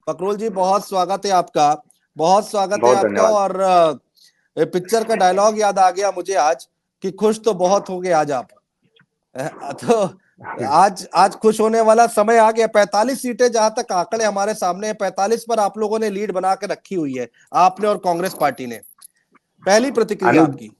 फकरुल जी, बहुत स्वागत है आपका। बहुत स्वागत है बहुत आपका। धन्यवाद। और पिक्चर का डायलॉग याद आ गया मुझे आज कि खुश तो बहुत हो गए आज आप। तो आज आज खुश होने वाला समय आ गया। 45 सीटें जहां तक आंकड़े हमारे सामने हैं, 45 पर आप लोगों ने लीड बना के रखी हुई है, आपने और कांग्रेस पार्टी ने। पहली प्रतिक्रिया अनुज आपकी।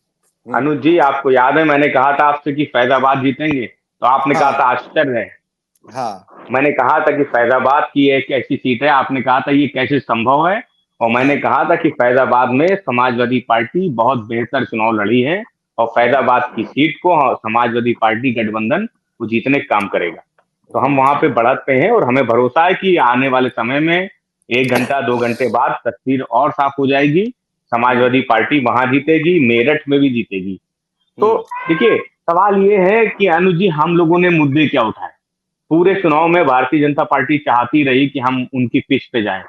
अनुज जी, आपको याद है मैंने कहा था आपसे कि फैजाबाद जीतेंगे, तो आपने कहा हाँ था आश्चर्य है। हाँ मैंने कहा था कि फैजाबाद की एक ऐसी सीट है, आपने कहा था ये कैसे संभव है। और मैंने हाँ। कहा था कि फैजाबाद में समाजवादी पार्टी बहुत बेहतर चुनाव लड़ी है और फैजाबाद की सीट को समाजवादी पार्टी गठबंधन वो जीतने का काम करेगा। तो हम वहां पे बढ़त पे हैं और हमें भरोसा है कि आने वाले समय में 1 घंटा 2 घंटे बाद तस्वीर और साफ हो जाएगी। समाजवादी पार्टी वहां जीतेगी, मेरठ में भी जीतेगी। तो देखिए, सवाल ये है कि अनुज जी, हम लोगों ने मुद्दे क्या उठाए। पूरे चुनाव में भारतीय जनता पार्टी चाहती रही कि हम उनकी पिच पे जाएं।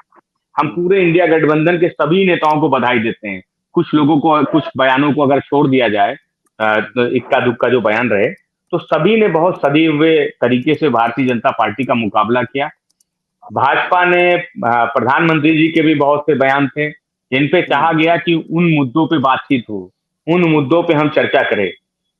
हम पूरे इंडिया गठबंधन के सभी नेताओं को बधाई देते हैं। कुछ लोगों को, कुछ बयानों को अगर छोड़ दिया जाए, तो इक्का दुक्का जो बयान रहे, तो सभी ने बहुत सदी हुए तरीके से भारतीय जनता पार्टी का मुकाबला किया। भाजपा ने, प्रधानमंत्री जी के भी बहुत से बयान थे जिन पे चाहा गया कि उन मुद्दों पे बातचीत हो, उन मुद्दों पे हम चर्चा करें।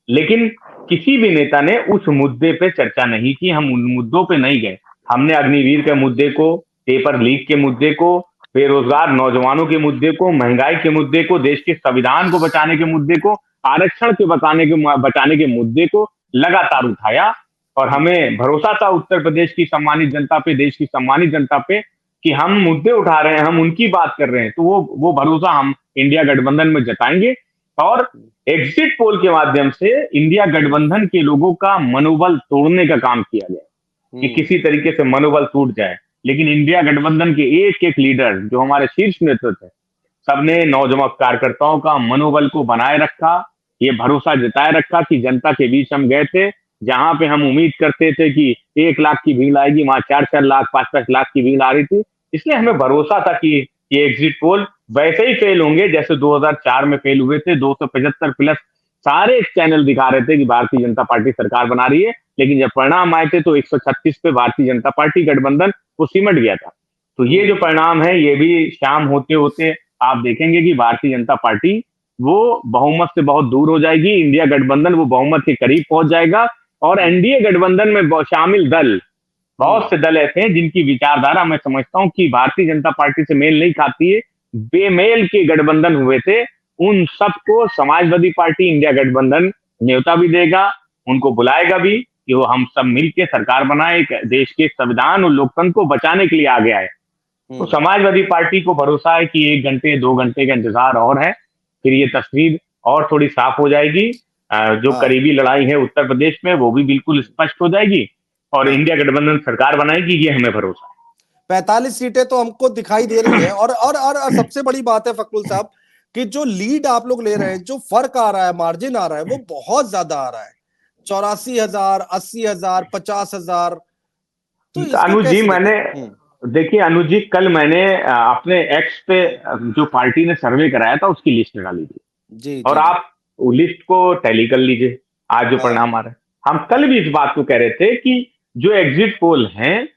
लेकिन किसी भी नेता ने उस मुद्दे पे चर्चा नहीं की, हम उन मुद्दों पे नहीं गए। हमने अग्निवीर के मुद्दे को, पेपर लीक के मुद्दे को, बेरोजगार नौजवानों के मुद्दे को, महंगाई के मुद्दे को, देश के संविधान को बचाने के मुद्दे को, आरक्षण के बचाने के मुद्दे को लगातार उठाया। और हमें भरोसा था उत्तर प्रदेश की सम्मानित जनता पे, देश की सम्मानित जनता पे, कि हम मुद्दे उठा रहे हैं, हम उनकी बात कर रहे हैं, तो वो भरोसा हम इंडिया गठबंधन में जताएंगे। और एग्जिट पोल के माध्यम से इंडिया गठबंधन के लोगों का मनोबल तोड़ने का काम किया गया कि किसी तरीके से मनोबल टूट जाए। लेकिन इंडिया गठबंधन के एक एक लीडर, जो हमारे शीर्ष नेतृत्व है, सबने नौजवान कार्यकर्ताओं का मनोबल को बनाए रखा। ये भरोसा जताए रखा कि जनता के बीच हम गए थे, जहां पे हम उम्मीद करते थे कि 1 लाख की भीड़ आएगी, वहां 4-4 लाख 5-5 लाख की भीड़ आ रही थी। इसलिए हमें भरोसा था कि ये एग्जिट पोल वैसे ही फेल होंगे जैसे 2004 में फेल हुए थे। 275 प्लस सारे चैनल दिखा रहे थे कि भारतीय जनता पार्टी सरकार बना रही है, लेकिन जब परिणाम आए थे तो 136 पे भारतीय जनता पार्टी गठबंधन वो सिमट गया था। तो ये जो परिणाम है, ये भी शाम होते होते आप देखेंगे कि भारतीय जनता पार्टी वो बहुमत से बहुत दूर हो जाएगी, इंडिया गठबंधन वो बहुमत के करीब पहुंच जाएगा। और एनडीए गठबंधन में शामिल दल, बहुत से दल ऐसे हैं जिनकी विचारधारा मैं समझता हूं कि भारतीय जनता पार्टी से मेल नहीं खाती है। बेमेल के गठबंधन हुए थे, उन सबको समाजवादी पार्टी इंडिया गठबंधन न्योता भी देगा, उनको बुलाएगा भी कि वो हम सब मिलकर सरकार बनाए, एक देश के संविधान और लोकतंत्र को बचाने के लिए आ गया है। तो समाजवादी पार्टी को भरोसा है कि 1 घंटे 2 घंटे का इंतजार और है, फिर ये तस्वीर और थोड़ी साफ हो जाएगी। जो करीबी लड़ाई है उत्तर प्रदेश में वो भी बिल्कुल स्पष्ट हो जाएगी और इंडिया गठबंधन सरकार बनाएगी, ये हमें भरोसा है। 45 सीटें तो हमको दिखाई दे रही है। और सबसे बड़ी बात है फकरुल साहब कि जो लीड आप लोग ले रहे हैं, जो फर्क आ रहा है, मार्जिन आ रहा है, वो बहुत ज्यादा आ रहा है। 84,000, 80,000, 50,000। तो इसको अनुज जी, कैसे मैंने, देखें? देखिए अनुज जी, कल मैंने अपने एक्स पे जो पार्टी ने सर्वे कराया था उसकी लिस्ट डाली थी। जी और जी जी। आप वो लिस्ट को टैली कर लीजिए, आज जो हाँ परिणाम आ रहा है। हम कल भी इस बात को कह रहे थे कि जो एग्जिट पोल हैं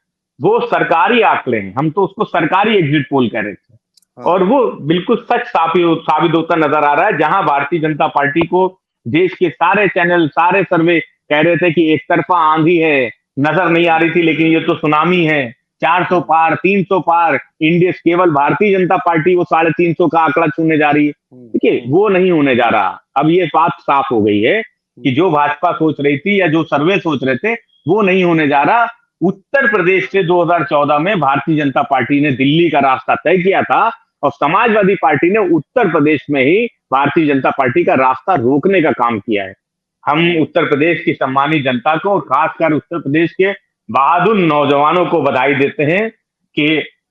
वो सरकारी आंकड़े हैं, हम तो उसको सरकारी एग्जिट पोल कह रहे थे। और हाँ। वो बिल्कुल सच साबित होता नजर आ रहा है, जहां भारतीय जनता पार्टी को देश के सारे चैनल, सारे सर्वे कह रहे थे कि एक तरफा आंधी है, नजर नहीं आ रही थी, लेकिन ये तो सुनामी है। 400 पार, 300 पार, इंडिया केवल भारतीय जनता पार्टी वो 350 का आंकड़ा छूने जा रही है। देखिए, वो नहीं होने जा रहा। अब ये बात साफ हो गई है कि जो भाजपा सोच रही थी या जो सर्वे सोच रहे थे वो नहीं होने जा रहा। उत्तर प्रदेश से 2014 में भारतीय जनता पार्टी ने दिल्ली का रास्ता तय किया था और समाजवादी पार्टी ने उत्तर प्रदेश में ही भारतीय जनता पार्टी का रास्ता रोकने का काम किया है। हम उत्तर प्रदेश की सम्मानित जनता को और खासकर उत्तर प्रदेश के बहादुर नौजवानों को बधाई देते हैं कि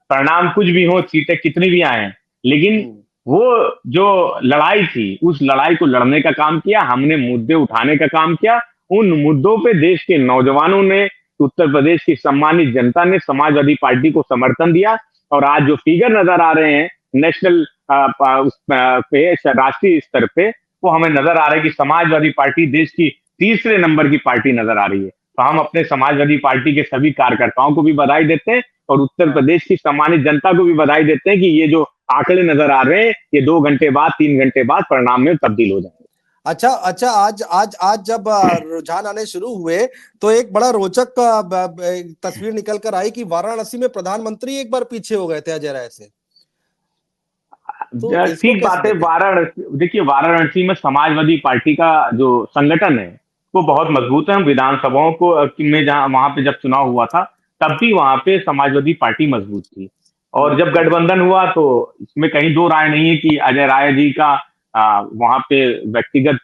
परिणाम कुछ भी हो, सीटें कितनी भी आए, लेकिन वो जो लड़ाई थी उस लड़ाई को लड़ने का काम किया, हमने मुद्दे उठाने का काम किया। उन मुद्दों पे देश के नौजवानों ने, उत्तर प्रदेश की सम्मानित जनता ने समाजवादी पार्टी को समर्थन दिया। और आज जो फिगर नजर आ रहे हैं नेशनल पे, राष्ट्रीय स्तर पे, वो हमें नजर आ रहा है कि समाजवादी पार्टी देश की तीसरे नंबर की पार्टी नजर आ रही है। तो हम अपने समाजवादी पार्टी के सभी कार्यकर्ताओं को भी बधाई देते हैं और उत्तर प्रदेश की सम्मानित जनता को भी बधाई देते हैं कि ये जो आंकड़े नजर आ रहे हैं ये 2 घंटे बाद 3 घंटे बाद परिणाम में तब्दील हो जाएंगे। अच्छा अच्छा, आज आज आज जब रुझान आने शुरू हुए तो एक बड़ा रोचक तस्वीर निकल कर आई कि वाराणसी में प्रधानमंत्री एक बार पीछे हो गए थे अजय राय से। तो इसको ठीक कैसे बात है। देखें? वाराणसी, देखिए वाराणसी में समाजवादी पार्टी का जो संगठन है वो बहुत मजबूत है। हम विधानसभाओं को में जहां वहां पे जब चुनाव हुआ था तब भी वहां पे समाजवादी पार्टी मजबूत थी और जब गठबंधन हुआ तो इसमें कहीं दो राय नहीं है कि अजय राय जी का वहां पे व्यक्तिगत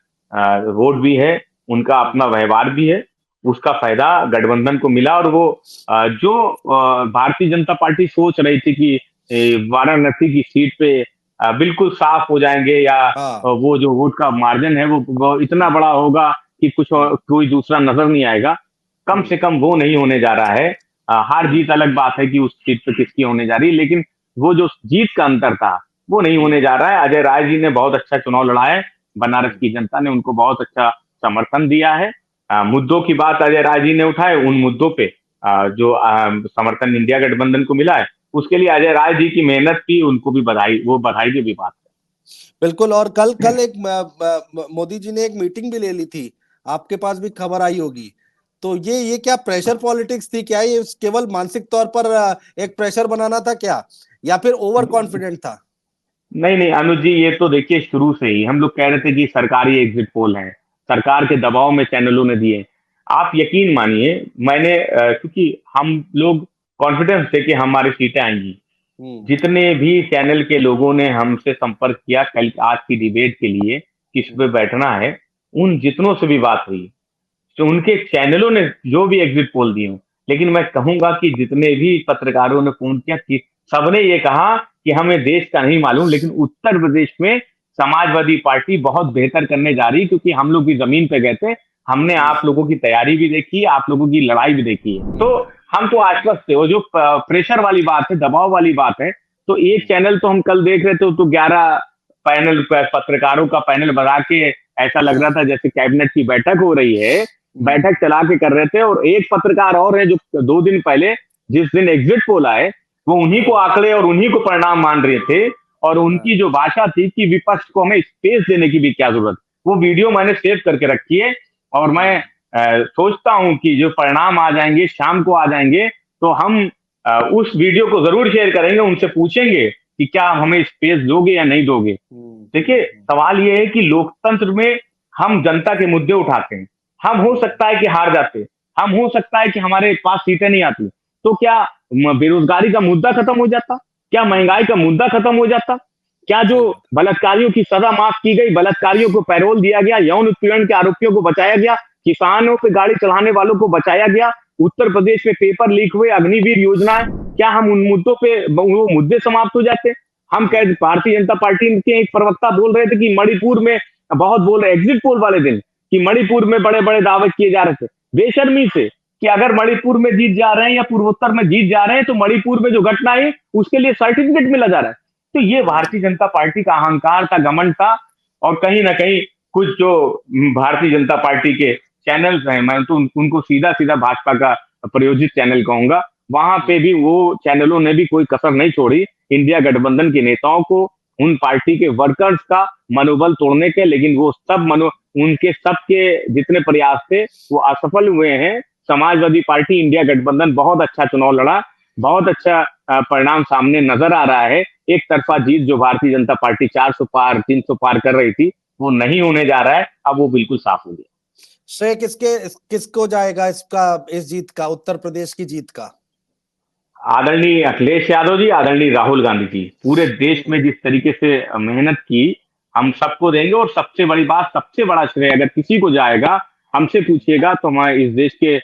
वोट भी है, उनका अपना व्यवहार भी है, उसका फायदा गठबंधन को मिला और वो जो भारतीय जनता पार्टी सोच रही थी कि वाराणसी की सीट पे बिल्कुल साफ हो जाएंगे या वो जो वोट का मार्जिन है वो इतना बड़ा होगा कि कुछ कोई दूसरा नजर नहीं आएगा, कम से कम वो नहीं होने जा रहा है। हार जीत अलग बात है कि उस सीट पे किसकी होने जा रही है, लेकिन वो जो जीत का अंतर था वो नहीं होने जा रहा है। अजय राय जी ने बहुत अच्छा चुनाव लड़ा है, बनारस की जनता ने उनको बहुत अच्छा समर्थन दिया है। मुद्दों की बात अजय राय जी ने उठाए, उन मुद्दों पे जो समर्थन इंडिया गठबंधन को मिला है उसके लिए अजय राय जी की मेहनत की उनको भी बधाई, वो बधाई की भी बात है। बिल्कुल। और कल कल एक मोदी जी ने एक मीटिंग भी ले ली थी, आपके पास भी खबर आई होगी। तो ये क्या प्रेशर पॉलिटिक्स थी क्या? ये केवल मानसिक तौर पर एक प्रेशर बनाना था क्या, या फिर ओवर कॉन्फिडेंट था? नहीं नहीं अनुज जी, ये तो देखिए शुरू से ही हम लोग कह रहे थे कि सरकारी एग्जिट पोल है, सरकार के दबाव में चैनलों ने दिए। आप यकीन मानिए मैंने क्योंकि हम लोग कॉन्फिडेंस थे कि हमारी सीटें आएंगी, जितने भी चैनल के लोगों ने हमसे संपर्क किया कल आज की डिबेट के लिए किस पे बैठना है, उन जितनों से भी बात हुई तो उनके चैनलों ने जो भी एग्जिट पोल दिए, लेकिन मैं कहूंगा कि जितने भी पत्रकारों ने फोन किया कि सबने ये कहा कि हमें देश का नहीं मालूम लेकिन उत्तर प्रदेश में समाजवादी पार्टी बहुत बेहतर करने जा रही है, क्योंकि हम लोग भी जमीन पे गए थे, हमने आप लोगों की तैयारी भी देखी, आप लोगों की लड़ाई भी देखी है, तो हम तो आश्वस्त थे। और जो प्रेशर वाली बात है, दबाव वाली बात है, तो एक चैनल तो हम कल देख रहे थे तो 11 पैनल पत्रकारों का पैनल बना के ऐसा लग रहा था जैसे कैबिनेट की बैठक हो रही है, बैठक चला के कर रहे थे। और एक पत्रकार और है जो 2 दिन पहले जिस दिन एग्जिट पोल आए वो उन्हीं को आंकड़े और उन्हीं को परिणाम मान रहे थे, और उनकी जो भाषा थी कि विपक्ष को हमें स्पेस देने की भी क्या जरूरत। वो वीडियो मैंने सेव करके रखी है और मैं सोचता हूं कि जो परिणाम आ जाएंगे शाम को आ जाएंगे तो हम उस वीडियो को जरूर शेयर करेंगे, उनसे पूछेंगे कि क्या हमें स्पेस दोगे या नहीं दोगे। देखिए सवाल ये है कि लोकतंत्र में हम जनता के मुद्दे उठाते हैं, हम हो सकता है कि हार जाते, हम हो सकता है कि हमारे पास सीटें नहीं आती, तो क्या बेरोजगारी का मुद्दा खत्म हो जाता, क्या महंगाई का मुद्दा खत्म हो जाता, क्या जो बलात्कारियों की सजा माफ की गई, बलात्कारियों को पैरोल दिया गया, यौन उत्पीड़न के आरोपियों को बचाया गया, किसानों पे गाड़ी चलाने वालों को बचाया गया, उत्तर प्रदेश में पेपर लीक हुए, अग्निवीर योजना है, क्या हम उन मुद्दों पे वो मुद्दे समाप्त हो जाते। हम कह भारतीय जनता पार्टी के एक प्रवक्ता बोल रहे थे कि मणिपुर में बहुत बोल रहे एग्जिट पोल वाले दिन कि मणिपुर में बड़े बड़े दावे किए जा रहे थे बेशर्मी से कि अगर मणिपुर में जीत जा रहे हैं या पूर्वोत्तर में जीत जा रहे हैं तो मणिपुर में जो घटना है उसके लिए सर्टिफिकेट मिला जा रहा है। तो ये भारतीय जनता पार्टी का अहंकार था, घमंड था। और कहीं ना कहीं कुछ जो भारतीय जनता पार्टी के चैनल्स हैं, मैं तो उनको सीधा सीधा भाजपा का प्रायोजित चैनल कहूंगा, वहां पे भी वो चैनलों ने भी कोई कसर नहीं छोड़ी इंडिया गठबंधन के नेताओं को, उन पार्टी के वर्कर्स का मनोबल तोड़ने के, लेकिन वो सब उनके सबके जितने प्रयास थे वो असफल हुए हैं। समाजवादी पार्टी इंडिया गठबंधन बहुत अच्छा चुनाव लड़ा, बहुत अच्छा परिणाम सामने नजर आ रहा है। एक तरफा जीत जो भारतीय जनता पार्टी 400 पार 300 पार कर रही थी वो नहीं होने जा रहा है, अब वो बिल्कुल साफ हो गया। श्रेय किसको जाएगा इसका, इस जीत का, उत्तर प्रदेश की जीत का? आदरणीय अखिलेश यादव जी, आदरणीय राहुल गांधी जी, पूरे देश में जिस तरीके से मेहनत की हम सबको देंगे। और सबसे बड़ी बात, सबसे बड़ा श्रेय अगर किसी को जाएगा, हमसे पूछिएगा तो मैं इस देश के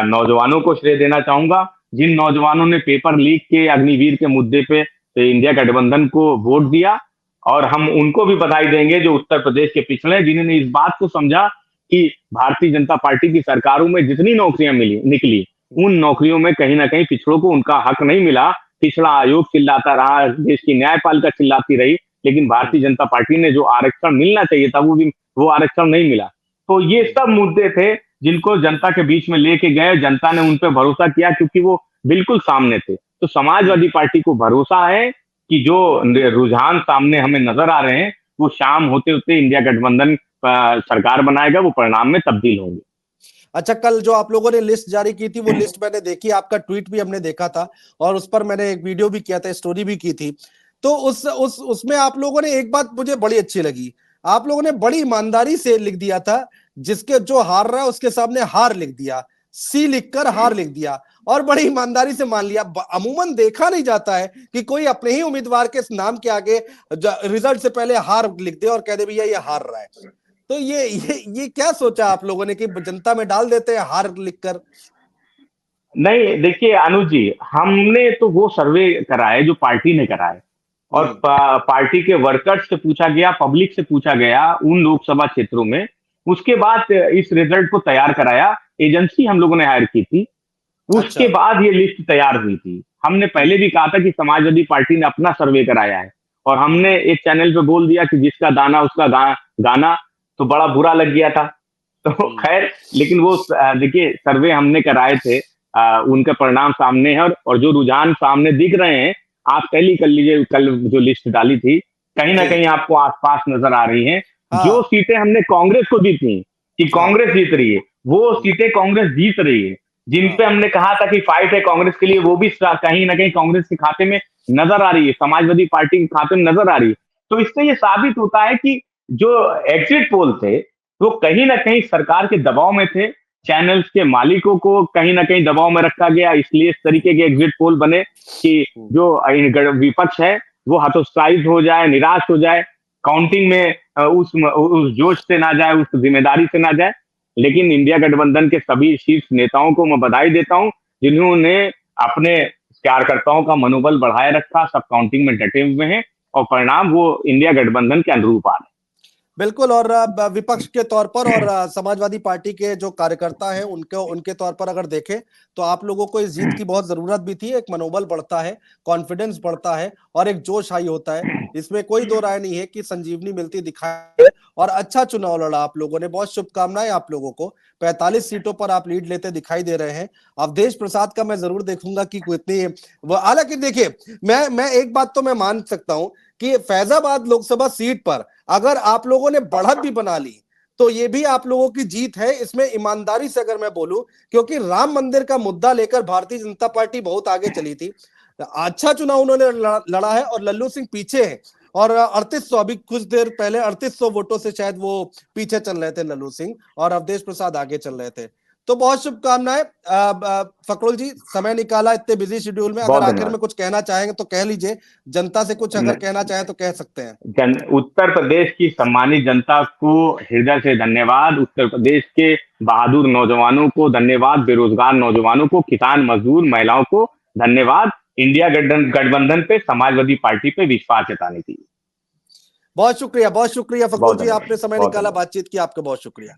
नौजवानों को श्रेय देना चाहूंगा, जिन नौजवानों ने पेपर लीक के, अग्निवीर के मुद्दे पे इंडिया गठबंधन को वोट दिया। और हम उनको भी बधाई देंगे जो उत्तर प्रदेश के पिछड़े, जिन्होंने इस बात को समझा कि भारतीय जनता पार्टी की सरकारों में जितनी नौकरियां निकली उन नौकरियों में कहीं ना कहीं पिछड़ों को उनका हक नहीं मिला। पिछड़ा आयोग चिल्लाता रहा, देश की न्यायपालिका चिल्लाती रही, लेकिन भारतीय जनता पार्टी ने जो आरक्षण मिलना चाहिए था वो आरक्षण नहीं मिला। तो ये सब मुद्दे थे जिनको जनता के बीच में लेके गए, जनता ने उन पे भरोसा किया क्योंकि वो बिल्कुल सामने थे। तो समाजवादी पार्टी को भरोसा है कि जो रुझान सामने हमें नजर आ रहे हैं वो शाम होते होते इंडिया गठबंधन सरकार बनाएगा, वो परिणाम में तब्दील होंगे। अच्छा, कल जो आप लोगों ने लिस्ट जारी की थी वो लिस्ट मैंने देखी, आपका ट्वीट भी हमने देखा था और उस पर मैंने एक वीडियो भी किया था, स्टोरी भी की थी। तो उसमें आप लोगों ने एक बात मुझे बड़ी अच्छी लगी, आप लोगों ने बड़ी ईमानदारी से लिख दिया था, जिसके जो हार रहा है उसके सामने हार लिख दिया, सी लिखकर हार लिख दिया और बड़ी ईमानदारी से मान लिया। अमूमन देखा नहीं जाता है कि कोई अपने ही उम्मीदवार के नाम के आगे रिजल्ट से पहले हार लिख दे और कह दे भैया ये हार रहा है। तो ये क्या सोचा आप लोगों ने कि जनता में डाल देते हैं हार लिखकर? नहीं, देखिए अनुज जी, हमने तो वो सर्वे कराए जो पार्टी ने कराए और पार्टी के वर्कर्स से पूछा गया, पब्लिक से पूछा गया उन लोकसभा क्षेत्रों में। उसके बाद इस रिजल्ट को तैयार कराया, एजेंसी हम लोगों ने हायर की थी, उसके बाद ये लिस्ट तैयार हुई थी। हमने पहले भी कहा था कि समाजवादी पार्टी ने अपना सर्वे कराया है और हमने एक चैनल पे बोल दिया कि जिसका दाना उसका गाना, तो बड़ा बुरा लग गया था। तो खैर, लेकिन वो देखिए सर्वे हमने कराए थे, उनके परिणाम सामने है और जो रुझान सामने दिख रहे हैं, आप कल ही कर लीजिए, कल जो लिस्ट डाली थी कहीं ना कहीं आपको आसपास नजर आ रही हैं। जो सीटें हमने कांग्रेस को दी थी कि कांग्रेस जीत रही है, वो सीटें कांग्रेस जीत रही है। जिन पे हमने कहा था कि फाइट है कांग्रेस के लिए, वो भी कहीं ना कहीं कांग्रेस के खाते में नजर आ रही है, समाजवादी पार्टी के खाते में नजर आ रही है। तो इससे ये साबित होता है कि जो एग्जिट पोल थे वो कहीं ना कहीं सरकार के दबाव में थे, चैनल्स के मालिकों को कहीं ना कहीं दबाव में रखा गया, इसलिए इस तरीके के एग्जिट पोल बने कि जो विपक्ष है वो हतोत्साहित हो जाए, निराश हो जाए, काउंटिंग में उस जोश से ना जाए, उस जिम्मेदारी से ना जाए। लेकिन इंडिया गठबंधन के सभी शीर्ष नेताओं को मैं बधाई देता हूं, जिन्होंने अपने कार्यकर्ताओं का मनोबल बढ़ाए रखा, सब काउंटिंग में डटे हुए हैं और परिणाम वो इंडिया गठबंधन के अनुरूप आ रहे हैं। बिल्कुल, और विपक्ष के तौर पर और समाजवादी पार्टी के जो कार्यकर्ता हैं उनके तौर पर अगर देखें तो आप लोगों को इस जीत की बहुत जरूरत भी थी। एक मनोबल बढ़ता है, कॉन्फिडेंस बढ़ता है और एक जोश हाई होता है, इसमें कोई दो राय नहीं है कि संजीवनी मिलती दिखाई और अच्छा चुनाव लड़ा आप लोगों ने। बहुत शुभकामनाएं आप लोगों को, 45 सीटों पर आप लीड लेते दिखाई दे रहे हैं। अवधेश प्रसाद का मैं जरूर देखूंगा कि कितनी वो, हालांकि देखिए मैं एक बात तो मैं मान सकता हूं कि फैजाबाद लोकसभा सीट पर अगर आप लोगों ने बढ़त भी बना ली तो ये भी आप लोगों की जीत है। इसमें ईमानदारी से अगर मैं बोलूं, क्योंकि राम मंदिर का मुद्दा लेकर भारतीय जनता पार्टी बहुत आगे चली थी, अच्छा चुनाव उन्होंने लड़ा है और लल्लू सिंह पीछे है और 3800, अभी कुछ देर पहले 3800 वोटों से शायद वो पीछे चल रहे थे लल्लू सिंह और अवधेश प्रसाद आगे चल रहे थे। तो बहुत शुभकामनाएं फकरुल जी, समय निकाला इतने बिजी शेड्यूल में, अगर आखिर में कुछ कहना चाहेंगे तो कह लीजिए, जनता से कुछ अगर कहना चाहे तो कह सकते हैं। उत्तर प्रदेश की सम्मानित जनता को हृदय से धन्यवाद, उत्तर प्रदेश के बहादुर नौजवानों को धन्यवाद, बेरोजगार नौजवानों को, किसान मजदूर महिलाओं को धन्यवाद, इंडिया गठबंधन पे, समाजवादी पार्टी पे विश्वास जताने के लिए। बहुत शुक्रिया फकरुल जी, आपने समय निकाला, बातचीत की, आपका बहुत शुक्रिया।